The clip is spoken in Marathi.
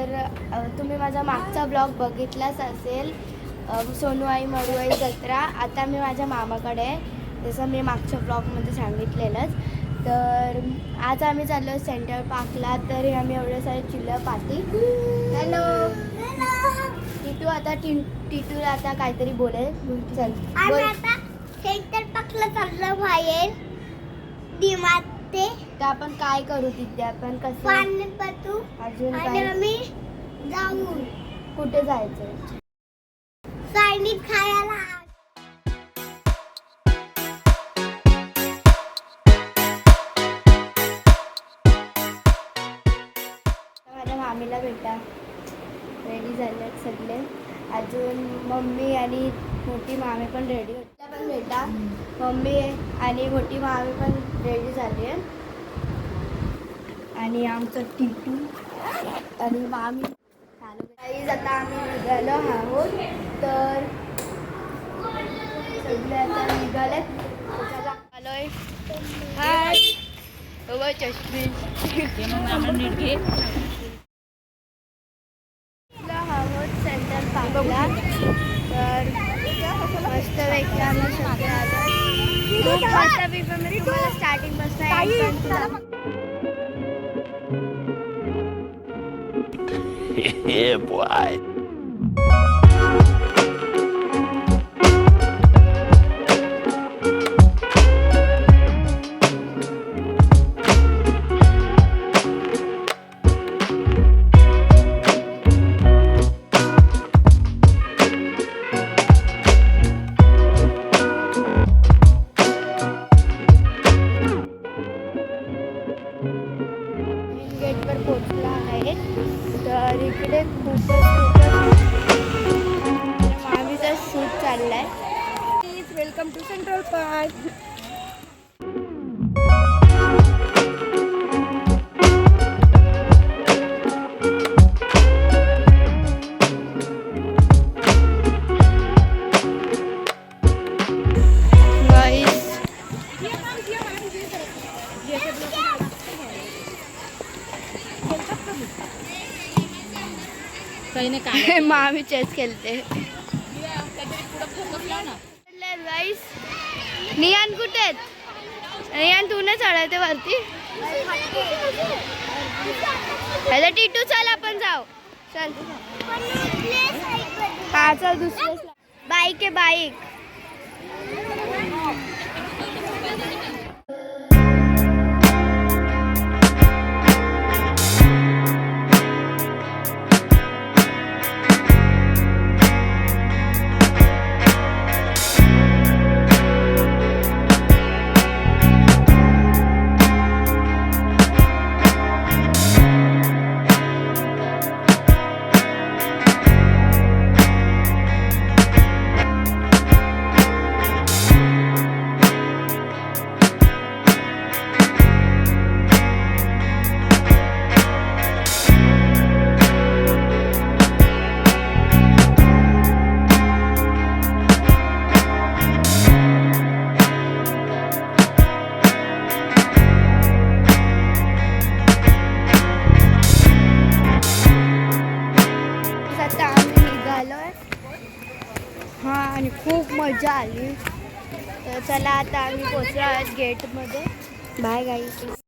तर तुम्ही माझा मागचा ब्लॉग बघितलाच असेल, सोनूआई मडूआई जत्रा. आता मी माझ्या मामाकडे आहे, जसं मी मागच्या ब्लॉगमध्ये सांगितलेलंच. तर आज आम्ही चाललो सेंट्रल पार्कला. तर आम्ही एवढे सारे चिल्लर पार्टी. हॅलो टिटू. आता टिटूला आता काहीतरी बोलेल. चल बोल. आता सेंट्रल पार्कला चाललो बाहेर डिमार्ट ते. तर आपण काय करू तिथे? आपण कसं पाणी पतू अजून आणि काय आम्ही जाऊ कुठे जायचं? चायनीज खायला. माझ्या मामीला भेटा. रेडी झाले सगळे. अजून मम्मी आणि मोठी मामी पण रेडी होती. पण भेटा. मम्मी आणि मोठी मामी पण रेडी झाली आहे. आणि आमचं टिटू आणि मामी चालू. आता आम्ही निघालो आहोत. तर सगळे आता निघालेत. आलोय. हाय चष्मी आहोत सेंट्रल पार्कला. तर मस्तपैकी आम्ही सगळे आलो. खूप मस्तपैकी मी तुम्हाला स्टार्टिंग पासून Yeah, boy. गेटवर पोहोचला आहे. तर इकडे खूपच मामीचा शूट चाललाय. Please welcome to Central Park. मामी चेस खेळते. नियान कुठे आहेत? नियान तू नाही चढायते वरती. अरे टिटू चल आपण जाऊ. चल हा चल. दुसरं बाईक आहे बाईक. हा आणि खूप मजा आली. तर चला आता आम्ही पोचलो आहोत गेटमध्ये. बाय गाईस.